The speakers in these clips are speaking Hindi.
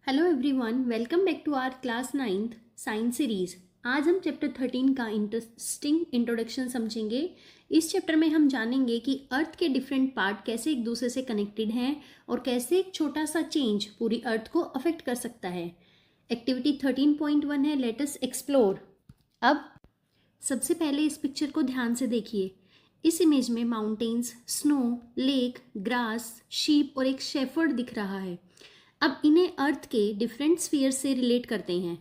Hello everyone, welcome back to our class 9th science series. आज हम चैप्टर 13 का इंटरेस्टिंग इंट्रोडक्शन समझेंगे। इस चैप्टर में हम जानेंगे कि अर्थ के डिफरेंट पार्ट कैसे एक दूसरे से कनेक्टेड हैं और कैसे एक छोटा सा चेंज पूरी अर्थ को अफेक्ट कर सकता है। एक्टिविटी 13.1 है, लेट अस एक्सप्लोर। अब सबसे पहले इस पिक्चर को ध्यान से देखिए। इस इमेज में mountains, snow, lake, grass, sheep और एक शेफर्ड दिख रहा है। अब इन्हें अर्थ के डिफरेंट स्फीयर से रिलेट करते हैं।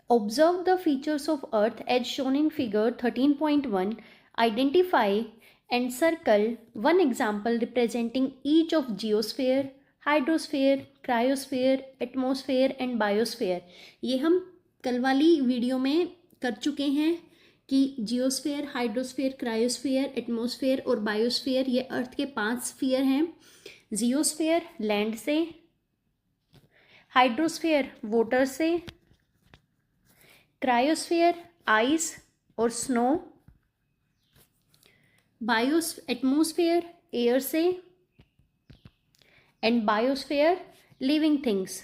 Observe the features of earth as shown in figure 13.1. Identify and circle one example representing each of geosphere, hydrosphere, cryosphere, atmosphere and biosphere. ये हम कल वाली वीडियो में कर चुके हैं कि जियोस्फेयर, हाइड्रोस्फेयर, क्रायोस्फेयर, एटमॉस्फेयर और बायोस्फेयर ये अर्थ के 5 स्फीयर हैं। जियोस्फेयर लैंड से, हाइड्रोस्फेयर वाटर से, क्रायोस्फेयर आइस और स्नो, एटमॉस्फेयर एयर से एंड बायोस्फेयर लिविंग थिंग्स।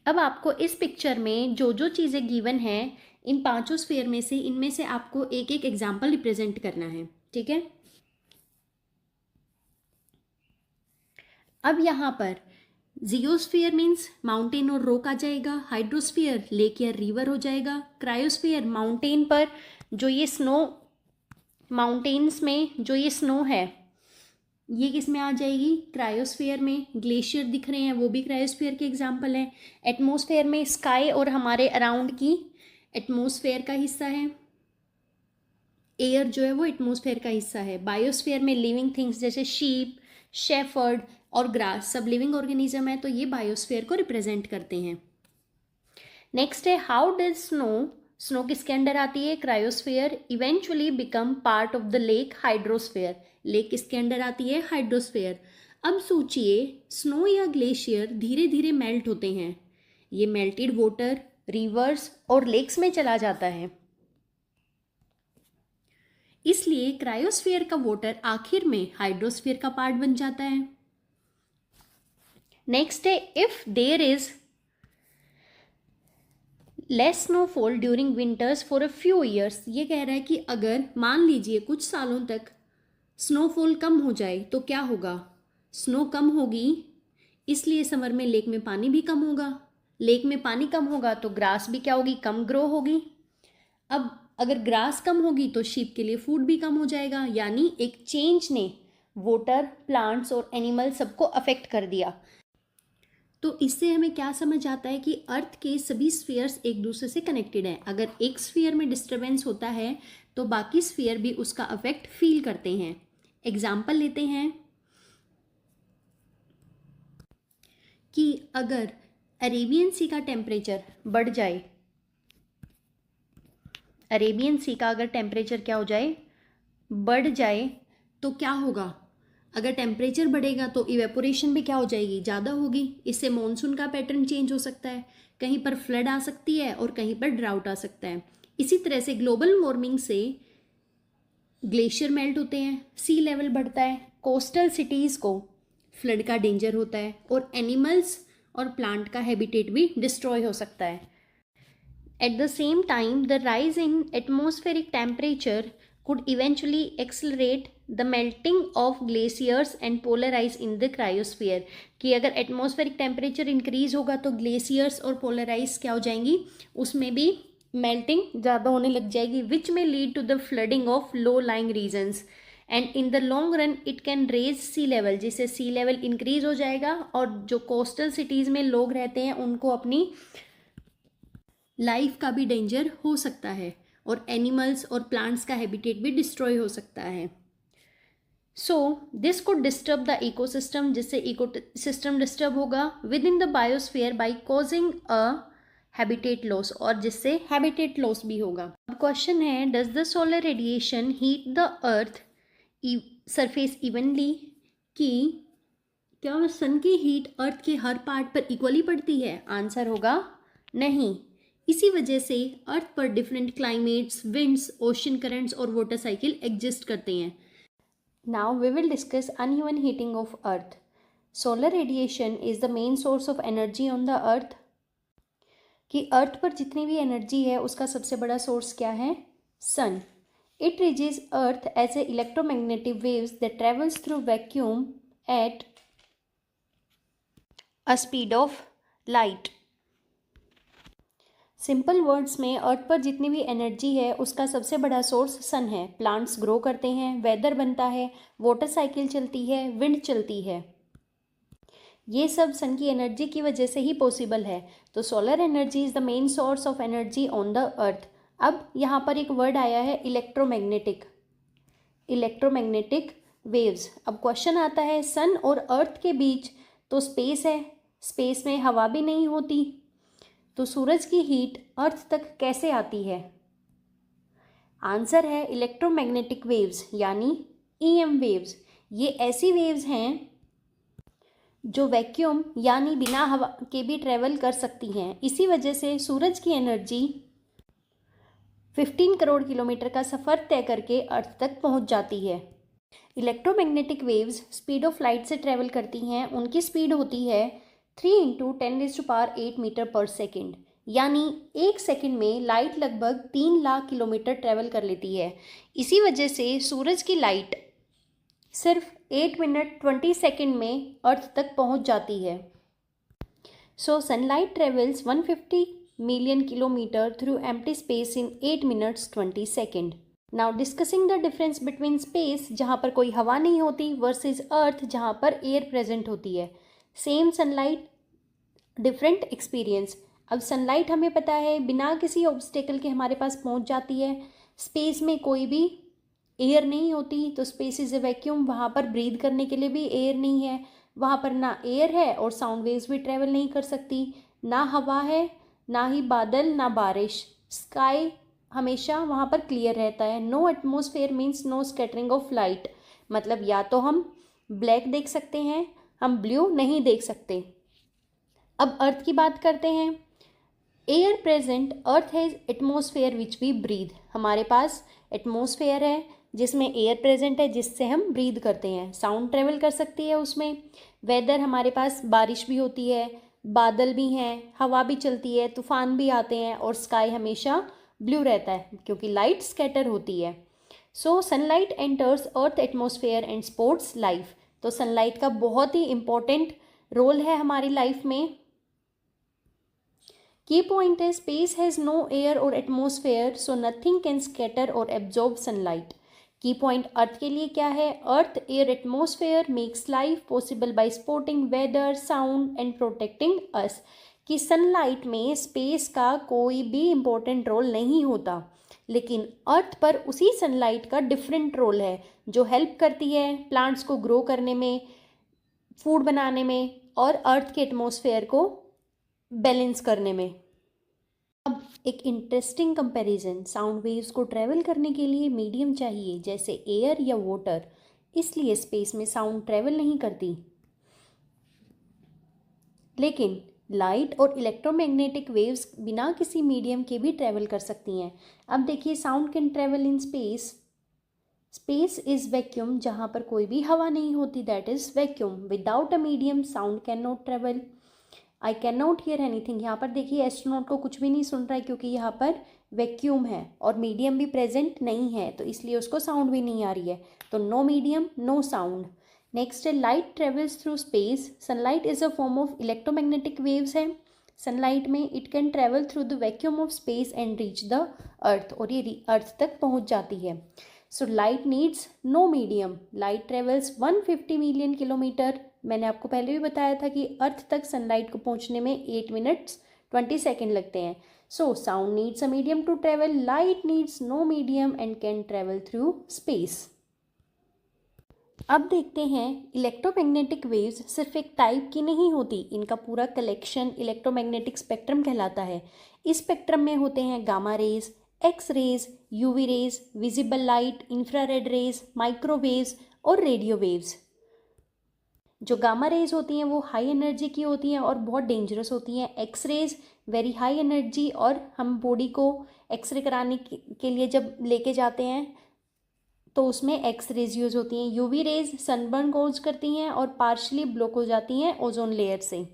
अब आपको इस पिक्चर में जो जो चीज़ें गिवन हैं इन पांचों स्फीयर में से इनमें से आपको एक एक एग्जाम्पल रिप्रेजेंट करना है, ठीक है। अब यहाँ पर जियोस्फीयर मीन्स माउंटेन और रॉक आ जाएगा, हाइड्रोस्फीयर लेक या रिवर हो जाएगा, क्रायोस्फीयर माउंटेन पर जो ये स्नो, माउंटेन्स में जो ये स्नो है ये किस में आ जाएगी, क्रायोस्फीयर में। ग्लेशियर दिख रहे हैं वो भी क्रायोस्फीयर के एग्जाम्पल हैं। एटमॉस्फेयर में स्काई और हमारे अराउंड की एटमॉस्फेयर का हिस्सा है, एयर जो है वो एटमॉस्फेयर का हिस्सा है। बायोस्फीयर में लिविंग थिंग्स जैसे शीप, शेफर्ड और ग्रास सब लिविंग ऑर्गेनिज्म है, तो ये बायोस्फीयर को रिप्रेजेंट करते हैं। नेक्स्ट है हाउ डज स्नो, स्नो किसके अंडर आती है, cryosphere, eventually become part of the lake, hydrosphere, lake किसके अंडर आती है, हाइड्रोस्फीयर। अब सोचिए स्नो या ग्लेशियर धीरे धीरे मेल्ट होते हैं, ये मेल्टेड वाटर रिवर्स और लेक्स में चला जाता है, इसलिए क्रायोस्फीयर का वाटर आखिर में हाइड्रोस्फीयर का पार्ट बन जाता है। नेक्स्ट है if there is less snowfall during winters for a few years. ये कह रहा है कि अगर मान लीजिए कुछ सालों तक स्नोफॉल कम हो जाए तो क्या होगा, स्नो कम होगी इसलिए समर में लेक में पानी भी कम होगा, लेक में पानी कम होगा तो ग्रास भी क्या होगी, कम ग्रो होगी। अब अगर ग्रास कम होगी तो शीप के लिए फूड भी कम हो जाएगा, यानी एक चेंज ने वाटर, प्लांट्स और एनिमल सबको अफेक्ट कर दिया। तो इससे हमें क्या समझ आता है कि अर्थ के सभी स्फीयर्स एक दूसरे से कनेक्टेड हैं। अगर एक स्फीयर में डिस्टरबेंस होता है तो बाकी स्फीयर भी उसका अफेक्ट फील करते हैं। एग्जाम्पल लेते हैं कि अगर अरेबियन सी का टेम्परेचर बढ़ जाए, अरेबियन सी का अगर टेम्परेचर क्या हो जाए, बढ़ जाए, तो क्या होगा, अगर टेम्परेचर बढ़ेगा तो इवेपोरेशन भी क्या हो जाएगी, ज़्यादा होगी। इससे मॉनसून का पैटर्न चेंज हो सकता है, कहीं पर फ्लड आ सकती है और कहीं पर ड्राउट आ सकता है। इसी तरह से ग्लोबल वार्मिंग से ग्लेशियर मेल्ट होते हैं, सी लेवल बढ़ता है, कोस्टल सिटीज़ को फ्लड का डेंजर होता है और एनिमल्स और प्लांट का हैबिटेट भी डिस्ट्रॉय हो सकता है। At the same time, the rise in atmospheric temperature could eventually accelerate the melting of glaciers and polar ice in the cryosphere। कि अगर एटमॉस्फेरिक टेम्परेचर इंक्रीज होगा तो ग्लेशियर्स और पोलर आइस क्या हो जाएंगी, उसमें भी मेल्टिंग ज़्यादा होने लग जाएगी, which may lead to the flooding of low lying regions and in the long run it can raise sea level, जिससे सी लेवल इंक्रीज हो जाएगा और जो कोस्टल सिटीज़ में लोग रहते हैं उनको अपनी लाइफ का भी डेंजर हो सकता है और एनिमल्स और प्लांट्स का हैबिटेट भी डिस्ट्रॉय हो सकता है। So this could disturb the ecosystem, जिससे इकोसिस्टम डिस्टर्ब होगा with in the biosphere by causing a habitat loss, और जिससे हैबिटेट लॉस भी होगा। अब क्वेश्चन है does the solar radiation heat the earth surface evenly, कि क्या सन की हीट अर्थ के हर पार्ट पर इक्वली पड़ती है, आंसर होगा नहीं। इसी वजह से अर्थ पर different climates, winds, ocean currents और वाटर साइकिल एग्जिस्ट करते हैं। Now we will discuss uneven heating of Earth. Solar radiation is the main source of energy on the Earth. कि अर्थ पर जितनी भी एनर्जी है उसका सबसे बड़ा सोर्स क्या है? सन. It reaches Earth as a electromagnetic waves that travels through vacuum at a speed of light. Simple words में अर्थ पर जितनी भी एनर्जी है उसका सबसे बड़ा सोर्स सन है. प्लांट्स ग्रो करते हैं, वेदर बनता है, वाटर साइकिल चलती है, विंड चलती है, ये सब सन की एनर्जी की वजह से ही पॉसिबल है. तो solar energy is the main source of energy on the earth. अब यहाँ पर एक वर्ड आया है इलेक्ट्रोमैग्नेटिक. Electromagnetic waves. अब क्वेश्चन आता है सन और अर्थ के बीच तो स्पेस है, स्पेस में हवा भी नहीं होती, तो सूरज की हीट अर्थ तक कैसे आती है? आंसर है इलेक्ट्रोमैग्नेटिक वेव्स यानी ईएम वेव्स. ये ऐसी वेव्स हैं जो वैक्यूम यानी बिना हवा के भी ट्रेवल कर सकती हैं. इसी वजह से सूरज की एनर्जी 15 करोड़ किलोमीटर का सफ़र तय करके अर्थ तक पहुंच जाती है. Electromagnetic waves speed of light से ट्रेवल करती हैं. उनकी स्पीड होती है 3 × 10⁸ मीटर पर सेकेंड, यानी एक सेकेंड में लाइट लगभग 3 लाख किलोमीटर ट्रेवल कर लेती है. इसी वजह से सूरज की लाइट सिर्फ 8 मिनट 20 सेकेंड में अर्थ तक पहुंच जाती है. So sunlight travels 150 million kilometre through empty space in 8 minutes 20 second. Now discussing the difference between space जहाँ पर कोई हवा नहीं होती वर्सेस अर्थ जहाँ पर एयर प्रेजेंट होती है. Same sunlight different experience. अब सनलाइट हमें पता है बिना किसी ऑब्स्टेकल के हमारे पास पहुंच जाती है. स्पेस में कोई भी एयर नहीं होती, तो स्पेस इज़ ए वैक्यूम. वहाँ पर ब्रीद करने के लिए भी एयर नहीं है. वहाँ पर ना एयर है और साउंड वेव्स भी ट्रेवल नहीं कर सकती. ना हवा है, ना ही बादल, ना बारिश. स्काई हमेशा वहाँ पर क्लियर रहता है. No atmosphere means no scattering of light. मतलब या तो हम ब्लैक देख सकते हैं, हम ब्लू नहीं देख सकते. अब अर्थ की बात करते हैं. Air present, earth has atmosphere which we breathe. हमारे पास एटमॉस्फेयर है जिसमें एयर प्रेजेंट है जिससे हम ब्रीद करते हैं. साउंड ट्रेवल कर सकती है उसमें. वेदर हमारे पास बारिश भी होती है, बादल भी हैं, हवा भी चलती है, तूफान भी आते हैं और स्काई हमेशा ब्लू रहता है क्योंकि लाइट स्कैटर होती है. So sunlight enters earth atmosphere and supports life. तो सनलाइट का बहुत ही इम्पोर्टेंट रोल है हमारी लाइफ में. की पॉइंट है space has no air or atmosphere so nothing can scatter or absorb sunlight. Key point earth के लिए क्या है? Earth air atmosphere makes life possible by supporting weather, sound and protecting us. कि सनलाइट में स्पेस का कोई भी इम्पोर्टेंट रोल नहीं होता, लेकिन अर्थ पर उसी सनलाइट का डिफरेंट रोल है जो हेल्प करती है प्लांट्स को ग्रो करने में, फूड बनाने में और अर्थ के एटमॉस्फेयर को बैलेंस करने में. अब एक इंटरेस्टिंग कंपैरिजन. साउंड वेव्स को ट्रैवल करने के लिए मीडियम चाहिए जैसे एयर या वाटर, इसलिए स्पेस में साउंड ट्रैवल नहीं करती. लेकिन लाइट और इलेक्ट्रोमैग्नेटिक वेव्स बिना किसी मीडियम के भी ट्रैवल कर सकती हैं. अब देखिए sound can travel in space. Space is vacuum. जहाँ पर कोई भी हवा नहीं होती that is vacuum. Without a medium sound can not travel. I can not hear anything. यहाँ पर देखिए एस्ट्रोनॉट को कुछ भी नहीं सुन रहा है क्योंकि यहाँ पर वैक्यूम है और मीडियम भी प्रेजेंट नहीं है, तो इसलिए उसको साउंड भी नहीं आ रही है. तो no medium, no sound. Next है light travels through space. Sunlight is a form of electromagnetic waves है. सनलाइट में it can travel through the vacuum of space and reach the earth. और ये अर्थ तक पहुँच जाती है. So light needs no medium. Light travels 150 million kilometre. मैंने आपको पहले भी बताया था कि अर्थ तक सनलाइट को पहुंचने में 8 मिनट्स 20 सेकेंड लगते हैं. So sound needs a medium to travel. Light needs no medium and can travel through space. अब देखते हैं इलेक्ट्रोमैग्नेटिक वेव्स सिर्फ एक टाइप की नहीं होती, इनका पूरा कलेक्शन इलेक्ट्रोमैग्नेटिक स्पेक्ट्रम कहलाता है. इस स्पेक्ट्रम में होते हैं gamma rays, X rays, UV rays, visible light, infrared rays, microwaves और रेडियो वेव्स. जो गामा रेज होती हैं वो हाई एनर्जी की होती हैं और बहुत डेंजरस होती हैं. X rays very high energy और हम बॉडी को एक्सरे कराने के लिए जब लेके जाते हैं तो उसमें एक्स रेज यूज होती हैं। यूवी रेज सनबर्न कोज करती हैं और पार्शली ब्लॉक हो जाती हैं ओजोन लेयर से।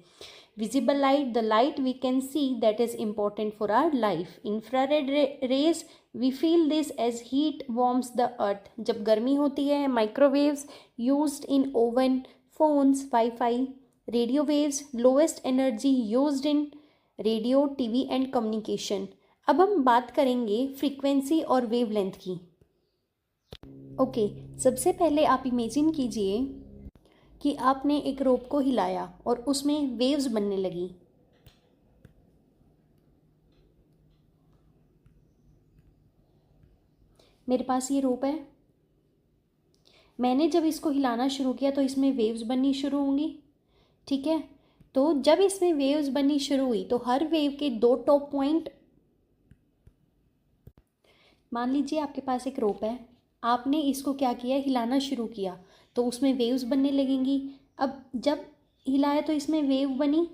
Visible light, the light we can see that is important for our life. Infrared rays we feel this as heat warms the earth. जब गर्मी होती है, microwaves used in oven, phones, WiFi. Radio waves, lowest energy used in radio, TV and communication. अब हम बात करेंगे फ्रीक्वेंसी और वेवलेंथ की। ओके, सबसे पहले आप इमेजिन कीजिए कि आपने एक रोप को हिलाया और उसमें वेव्स बनने लगी। मेरे पास ये रोप है, मैंने जब इसको हिलाना शुरू किया तो इसमें वेव्स बननी शुरू होंगी, ठीक है। तो जब इसमें वेव्स बननी शुरू हुई तो हर वेव के दो टॉप पॉइंट, मान लीजिए आपके पास एक रोप है, आपने इसको क्या किया, हिलाना शुरू किया तो उसमें वेव्स बनने लगेंगी। अब जब हिलाया तो इसमें वेव बनी।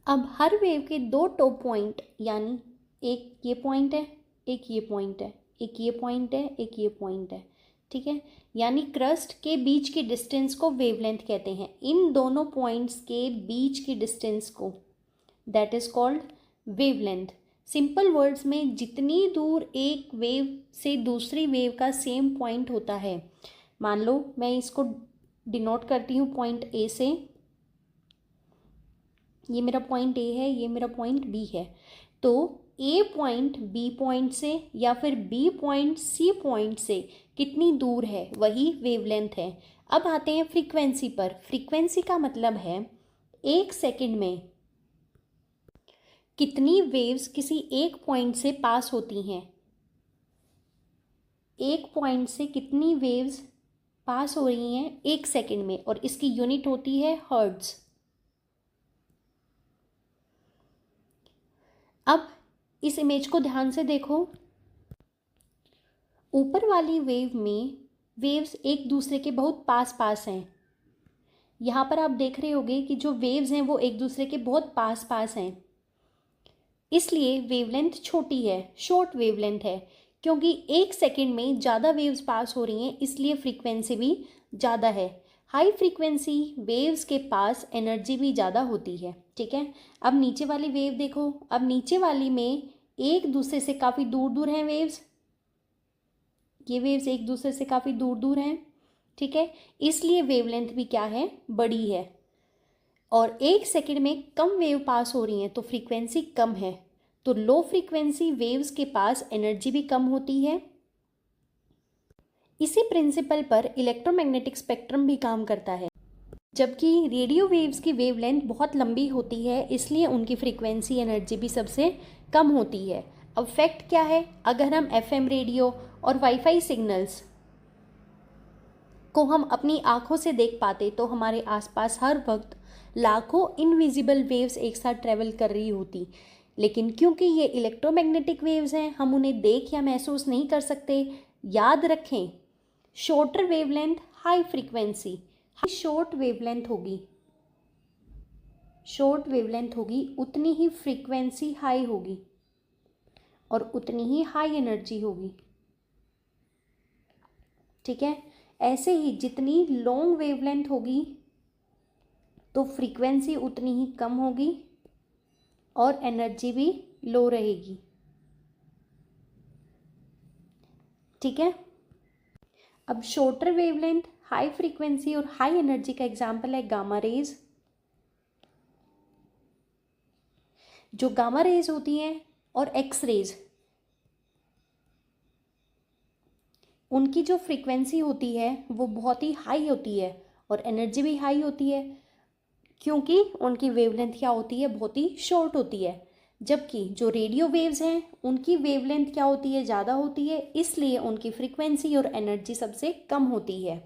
अब हर वेव के दो टॉप पॉइंट, यानी एक ये पॉइंट है, एक ये पॉइंट है, एक ये पॉइंट है, एक ये पॉइंट है, ठीक है। यानी क्रस्ट के बीच की डिस्टेंस को वेवलेंथ कहते हैं। इन दोनों पॉइंट्स के बीच की डिस्टेंस को that is called wavelength. Simple words में जितनी दूर एक वेव से दूसरी वेव का सेम पॉइंट होता है, मान लो मैं इसको डिनोट करती हूँ पॉइंट ए से, ये मेरा पॉइंट ए है, ये मेरा पॉइंट बी है, तो ए पॉइंट बी पॉइंट से या फिर बी पॉइंट सी पॉइंट से कितनी दूर है, वही वेवलेंथ है। अब आते हैं फ्रीक्वेंसी पर। फ्रीक्वेंसी का मतलब है एक सेकंड में कितनी वेव्स किसी एक पॉइंट से पास होती हैं। एक पॉइंट से कितनी वेव्स पास हो रही हैं एक सेकंड में, और इसकी यूनिट होती है हर्ट्ज। अब इस इमेज को ध्यान से देखो, ऊपर वाली वेव में वेव्स एक दूसरे के बहुत पास पास हैं। यहाँ पर आप देख रहे होंगे कि जो वेव्स हैं वो एक दूसरे के बहुत पास पास हैं, इसलिए वेवलेंथ छोटी है, शॉर्ट वेवलेंथ है। क्योंकि एक सेकंड में ज़्यादा वेव्स पास हो रही हैं, इसलिए फ्रीक्वेंसी भी ज़्यादा है। हाई फ्रीक्वेंसी वेव्स के पास एनर्जी भी ज़्यादा होती है, ठीक है। अब नीचे वाली वेव देखो, अब नीचे वाली में एक दूसरे से काफ़ी दूर दूर हैं वेव्स, ये वेव्स एक दूसरे से काफ़ी दूर दूर हैं, ठीक है, इसलिए वेवलेंथ भी क्या है, बड़ी है। और एक सेकंड में कम वेव पास हो रही हैं तो फ्रीक्वेंसी कम है, तो लो फ्रीक्वेंसी वेव्स के पास एनर्जी भी कम होती है। इसी प्रिंसिपल पर इलेक्ट्रोमैग्नेटिक स्पेक्ट्रम भी काम करता है। जबकि रेडियो वेव्स की वेवलेंथ बहुत लंबी होती है, इसलिए उनकी फ्रीक्वेंसी एनर्जी भी सबसे कम होती है। अब फैक्ट क्या है, अगर हम एफएम रेडियो और वाईफाई सिग्नल्स को हम अपनी आँखों से देख पाते तो हमारे आसपास हर वक्त लाखों इनविजिबल वेव्स एक साथ ट्रैवल कर रही होती। लेकिन क्योंकि ये इलेक्ट्रोमैग्नेटिक वेव्स हैं, हम उन्हें देख या महसूस नहीं कर सकते। याद रखें, shorter wavelength high frequency, short wavelength होगी, शॉर्ट वेवलेंथ होगी उतनी ही फ्रीक्वेंसी हाई होगी और उतनी ही हाई एनर्जी होगी, ठीक है। ऐसे ही जितनी लॉन्ग वेवलेंथ होगी तो फ्रीक्वेंसी उतनी ही कम होगी और एनर्जी भी लो रहेगी, ठीक है। अब शॉर्टर वेवलेंथ, हाई फ्रीक्वेंसी और हाई एनर्जी का एग्जांपल है गामा रेज। जो गामा रेज होती हैं और एक्स रेज, उनकी जो फ्रीक्वेंसी होती है वो बहुत ही हाई होती है और एनर्जी भी हाई होती है, क्योंकि उनकी वेवलेंथ क्या होती है, बहुत ही शॉर्ट होती है। जबकि जो रेडियो वेव्स हैं उनकी वेवलेंथ क्या होती है, ज़्यादा होती है, इसलिए उनकी फ्रीक्वेंसी और एनर्जी सबसे कम होती है।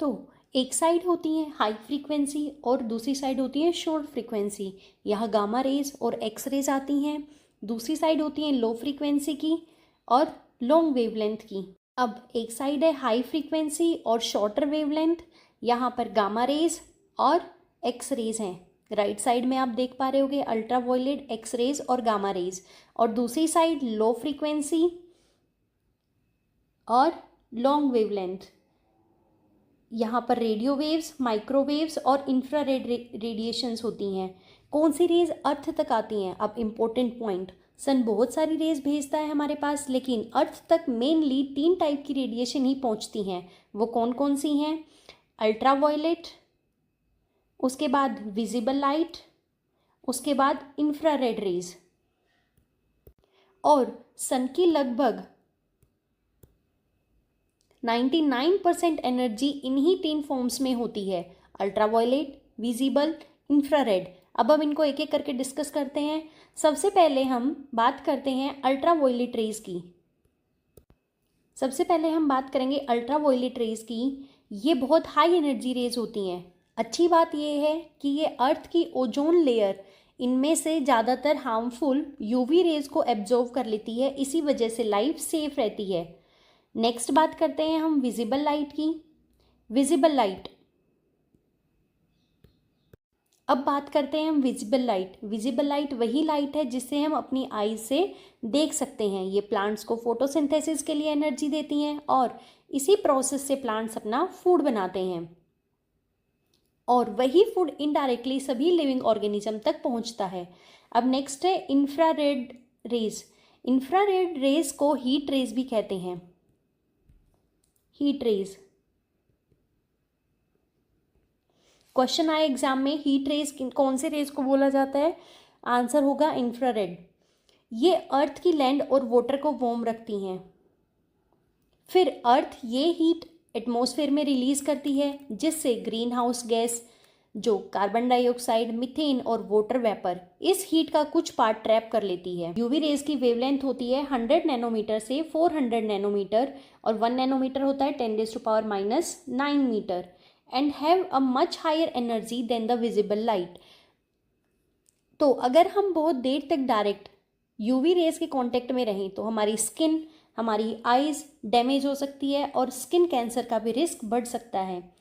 तो एक साइड होती है हाई फ्रीक्वेंसी और दूसरी साइड होती है शॉर्ट फ्रीक्वेंसी। यहाँ गामा रेज और एक्स रेज आती हैं। दूसरी साइड होती है लो फ्रीक्वेंसी की और लॉन्ग वेवलेंथ की। अब एक साइड है हाई फ्रीक्वेंसी और शॉर्टर वेवलेंथ, यहाँ पर गामा रेज और एक्स रेज हैं। राइट साइड में आप देख पा रहे होगे अल्ट्रा वायलेट, एक्स रेज और गामा रेज। और दूसरी साइड लो फ्रीक्वेंसी और लॉन्ग वेवलेंथ। यहाँ पर रेडियो वेव्स, माइक्रोवेव्स और इंफ्रारेड रेडिएशंस होती हैं। कौन सी रेज अर्थ तक आती हैं? अब इम्पोर्टेंट पॉइंट, सन बहुत सारी रेज भेजता है हमारे पास, लेकिन अर्थ तक मेनली 3 टाइप की रेडिएशन ही पहुँचती हैं। वो कौन कौन सी हैं? अल्ट्रावायलेट, उसके बाद विजिबल लाइट, उसके बाद इंफ्रारेड रेज। और सन की लगभग 99% एनर्जी इन्हीं 3 फॉर्म्स में होती है, अल्ट्रावायलेट, विजिबल, इंफ्रारेड। अब हम इनको एक एक करके डिस्कस करते हैं। सबसे पहले हम बात करते हैं अल्ट्रावायलेट रेज की। सबसे पहले हम बात करेंगे अल्ट्रावायलेट रेज की। ये बहुत हाई एनर्जी रेज होती हैं। अच्छी बात ये है कि ये अर्थ की ओजोन लेयर, इनमें से ज़्यादातर हार्मफुल यूवी रेज को एब्जॉर्व कर लेती है, इसी वजह से लाइफ सेफ रहती है। नेक्स्ट बात करते हैं हम विजिबल लाइट की। विजिबल लाइट, अब बात करते हैं हम विजिबल लाइट। विजिबल लाइट वही लाइट है जिससे हम अपनी आईज से देख सकते हैं। ये प्लांट्स को फोटोसिंथेसिस के लिए एनर्जी देती हैं और इसी प्रोसेस से प्लांट्स अपना फूड बनाते हैं, और वही फूड इनडायरेक्टली सभी लिविंग ऑर्गेनिज्म तक पहुंचता है। अब नेक्स्ट है इंफ्रारेड रेज। इंफ्रारेड रेज को हीट रेज भी कहते हैं। हीट रेज, क्वेश्चन आए एग्जाम में, हीट रेज कौन से रेज को बोला जाता है? आंसर होगा इंफ्रारेड। ये अर्थ की लैंड और वाटर को वार्म रखती हैं। फिर अर्थ ये हीट एटमॉस्फेयर में रिलीज करती है, जिससे ग्रीन हाउस गैस जो कार्बन डाइऑक्साइड, मीथेन और वाटर वेपर, इस हीट का कुछ पार्ट ट्रैप कर लेती है। यूवी रेज की वेवलेंथ होती है 100 नैनोमीटर से 400 नैनोमीटर, और 1 नैनोमीटर होता है 10⁻⁹ metre, and have a much higher energy than the visible light. तो अगर हम बहुत देर तक डायरेक्ट यूवी रेज के कांटेक्ट में रहें तो हमारी स्किन, हमारी आईज डैमेज हो सकती है और स्किन कैंसर का भी रिस्क बढ़ सकता है।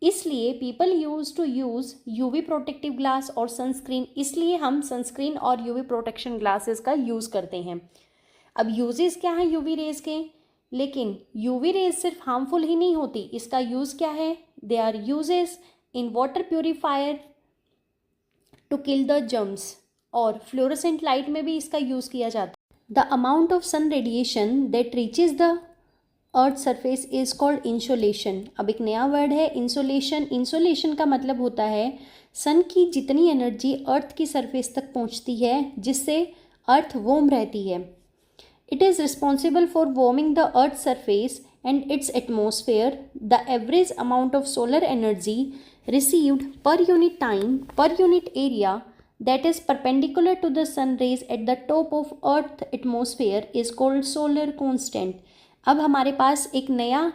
इसलिए people use to use UV protective glass और सनस्क्रीन। इसलिए हम सनस्क्रीन और यूवी प्रोटेक्शन ग्लासेस का यूज़ करते हैं। अब यूजेस क्या हैं यूवी रेज के? लेकिन यूवी रेज सिर्फ हार्मफुल ही नहीं होती, इसका यूज़ क्या है? They are uses in water purifier to kill the germs, और फ्लोरोसेंट लाइट में भी इसका यूज़ किया जाता है। The amount of sun radiation that reaches the earth surface is called insolation. अब एक नया वर्ड है इंसोलेशन। इंसोलेशन का मतलब होता है सन की जितनी एनर्जी अर्थ की सरफेस तक पहुंचती है, जिससे अर्थ वार्म रहती है। It is responsible for warming the earth surface and its atmosphere. The average amount of solar energy received per unit time, per unit area, that is perpendicular to the sun rays at the top of earth atmosphere is called solar constant. अब हमारे पास एक नया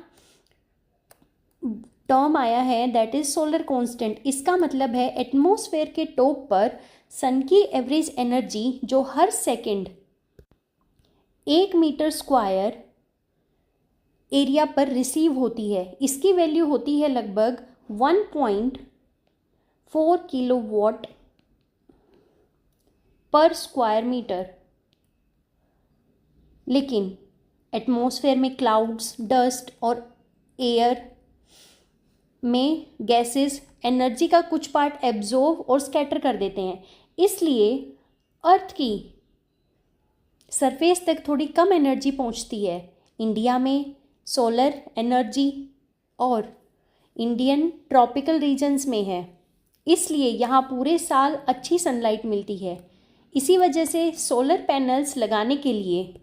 टर्म आया है, दैट इज सोलर कांस्टेंट। इसका मतलब है एटमॉस्फेयर के टॉप पर सन की एवरेज एनर्जी जो हर सेकंड 1 मीटर स्क्वायर एरिया पर रिसीव होती है, इसकी वैल्यू होती है लगभग 1.4 किलोवाट पर स्क्वायर मीटर। लेकिन एटमॉस्फेयर में क्लाउड्स, डस्ट और एयर में गैसेस एनर्जी का कुछ पार्ट एब्जॉर्ब और स्कैटर कर देते हैं, इसलिए अर्थ की सरफेस तक थोड़ी कम एनर्जी पहुंचती है। इंडिया में सोलर एनर्जी और इंडियन ट्रॉपिकल रीजन्स में है, इसलिए यहाँ पूरे साल अच्छी सनलाइट मिलती है। इसी वजह से सोलर पैनल्स लगाने के लिए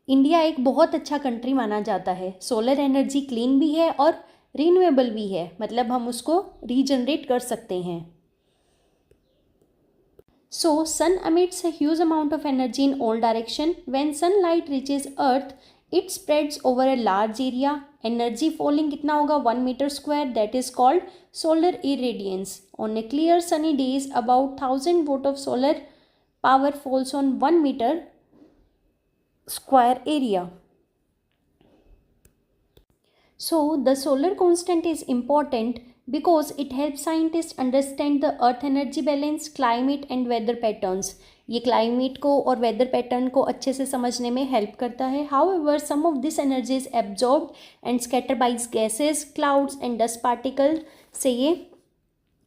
इंडिया एक बहुत अच्छा कंट्री माना जाता है। सोलर एनर्जी क्लीन भी है और रिन्यूएबल भी है, मतलब हम उसको रीजनरेट कर सकते हैं। So sun emits a huge amount of energy in all direction. When sunlight reaches earth, it spreads over a large area. Energy falling कितना होगा? 1 meter square. That is called solar irradiance. On a clear sunny days, about 1000 watt of solar power falls on 1 meter square area. So the solar constant is important because it helps scientists understand the earth energy balance, climate and weather patterns. ये क्लाइमेट को और वेदर पैटर्न को अच्छे से समझने में हेल्प करता है. However, some of this energy is absorbed and scattered by gases, clouds and dust particles से ये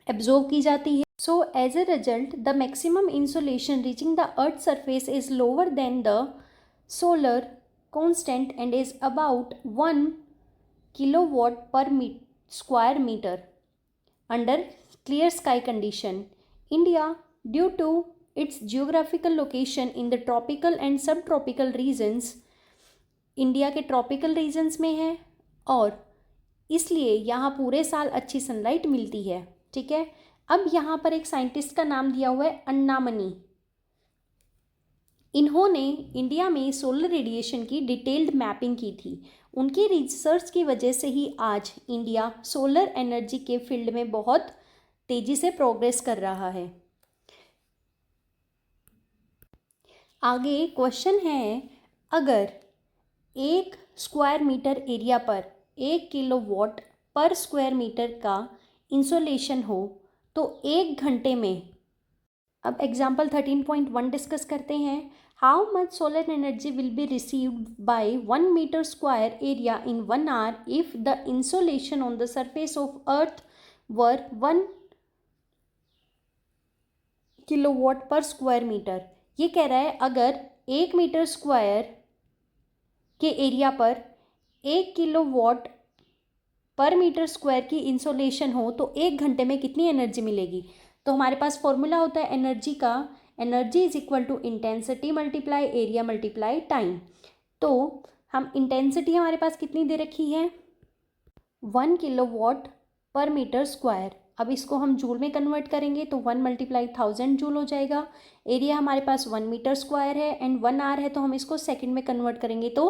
absorb की जाती है. So as a result, the maximum insolation reaching the earth's surface is lower than the solar constant and is about 1 kilowatt per square meter under clear sky condition. India, due to its geographical location in the tropical and subtropical regions, India के ट्रॉपिकल रीजन्स में है और इसलिए यहाँ पूरे साल अच्छी सनलाइट मिलती है. ठीक है. अब यहाँ पर एक साइंटिस्ट का नाम दिया हुआ है अन्नामनी. इन्होंने इंडिया में सोलर रेडिएशन की डिटेल्ड मैपिंग की थी. उनकी रिसर्च की वजह से ही आज इंडिया सोलर एनर्जी के फील्ड में बहुत तेज़ी से प्रोग्रेस कर रहा है. आगे क्वेश्चन है, अगर 1 स्क्वायर मीटर एरिया पर 1 किलोवाट पर स्क्वायर मीटर का इंसोलेशन हो तो 1 घंटे में, अब एग्जाम्पल 13.1 डिस्कस करते हैं. How much solar energy will be received by 1 metre square area in 1 hour if the insolation on the surface of earth were 1 kilowatt per square metre. ये कह रहा है अगर 1 मीटर स्क्वायर के एरिया पर 1 किलोवाट पर मीटर स्क्वायर की इंसोलेशन हो तो 1 घंटे में कितनी एनर्जी मिलेगी. तो हमारे पास फॉर्मूला होता है एनर्जी का, energy is equal to intensity multiply area multiply time. तो हम इंटेंसिटी हमारे पास कितनी दे रखी है, 1 किलोवाट पर मीटर स्क्वायर. अब इसको हम जूल में कन्वर्ट करेंगे तो 1 मल्टीप्लाई 1000 जूल हो जाएगा. एरिया हमारे पास 1 मीटर स्क्वायर है एंड 1 आवर है तो हम इसको सेकंड में कन्वर्ट करेंगे तो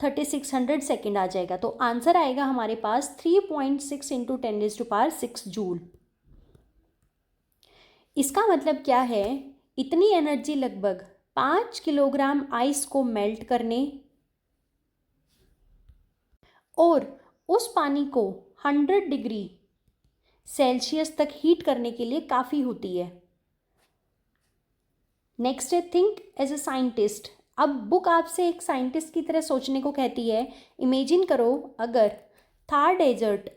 3600 सेकंड आ जाएगा. तो आंसर आएगा हमारे पास 3.6 इंटू 10⁶ जूल. इसका मतलब क्या है, इतनी एनर्जी लगभग 5 किलोग्राम आइस को मेल्ट करने और उस पानी को 100 डिग्री सेल्सियस तक हीट करने के लिए काफ़ी होती है. नेक्स्ट है थिंक एज अ साइंटिस्ट. अब बुक आपसे एक साइंटिस्ट की तरह सोचने को कहती है. इमेजिन करो अगर थार डेजर्ट,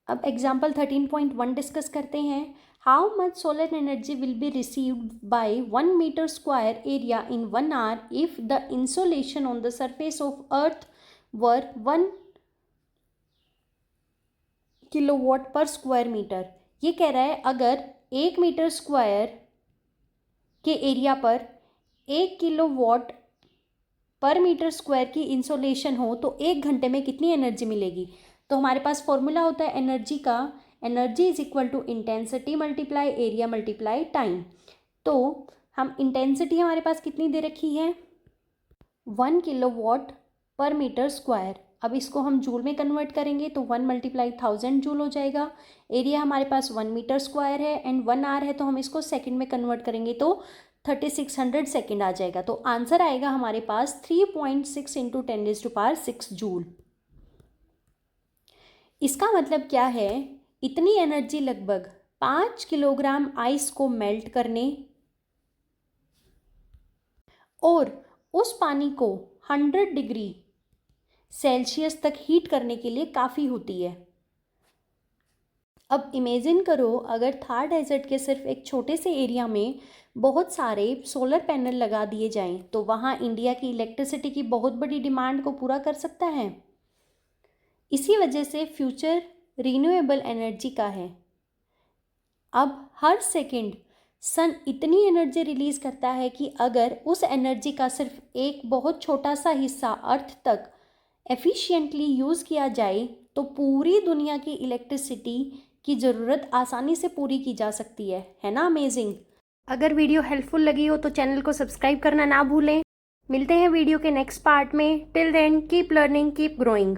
अब एग्जाम्पल 13.1 डिस्कस करते हैं. How much solar energy will be received by 1 metre square area in 1 hour if the insolation on the surface of earth were 1 kilowatt per square metre. ये कह रहा है अगर 1 मीटर स्क्वायर के एरिया पर 1 किलोवाट पर मीटर स्क्वायर की इंसोलेशन हो तो 1 घंटे में कितनी एनर्जी मिलेगी. तो हमारे पास फॉर्मूला होता है एनर्जी का, energy is equal to intensity multiply area multiply time. तो हम इंटेंसिटी हमारे पास कितनी दे रखी है, 1 किलोवाट पर मीटर स्क्वायर. अब इसको हम जूल में कन्वर्ट करेंगे तो 1 मल्टीप्लाई 1000 जूल हो जाएगा. एरिया हमारे पास 1 मीटर स्क्वायर है एंड 1 आवर है तो हम इसको सेकंड में कन्वर्ट करेंगे तो 3600 सेकंड आ जाएगा. तो आंसर आएगा हमारे पास 3.6 इंटू 10⁶ जूल. इसका मतलब क्या है, इतनी एनर्जी लगभग 5 किलोग्राम आइस को मेल्ट करने और उस पानी को 100 डिग्री सेल्सियस तक हीट करने के लिए काफ़ी होती है. अब इमेजिन करो अगर थार डेजर्ट के सिर्फ एक छोटे से एरिया में बहुत सारे सोलर पैनल लगा दिए जाएं तो वहाँ इंडिया की इलेक्ट्रिसिटी की बहुत बड़ी डिमांड को पूरा कर सकता है. इसी वजह से फ्यूचर रिन्यूएबल एनर्जी का है. अब हर सेकंड सन इतनी एनर्जी रिलीज़ करता है कि अगर उस एनर्जी का सिर्फ एक बहुत छोटा सा हिस्सा अर्थ तक एफिशिएंटली यूज़ किया जाए तो पूरी दुनिया की इलेक्ट्रिसिटी की ज़रूरत आसानी से पूरी की जा सकती है ना. अमेजिंग. अगर वीडियो हेल्पफुल लगी हो तो चैनल को सब्सक्राइब करना ना भूलें. मिलते हैं वीडियो के नेक्स्ट पार्ट में. Till then keep learning, keep growing.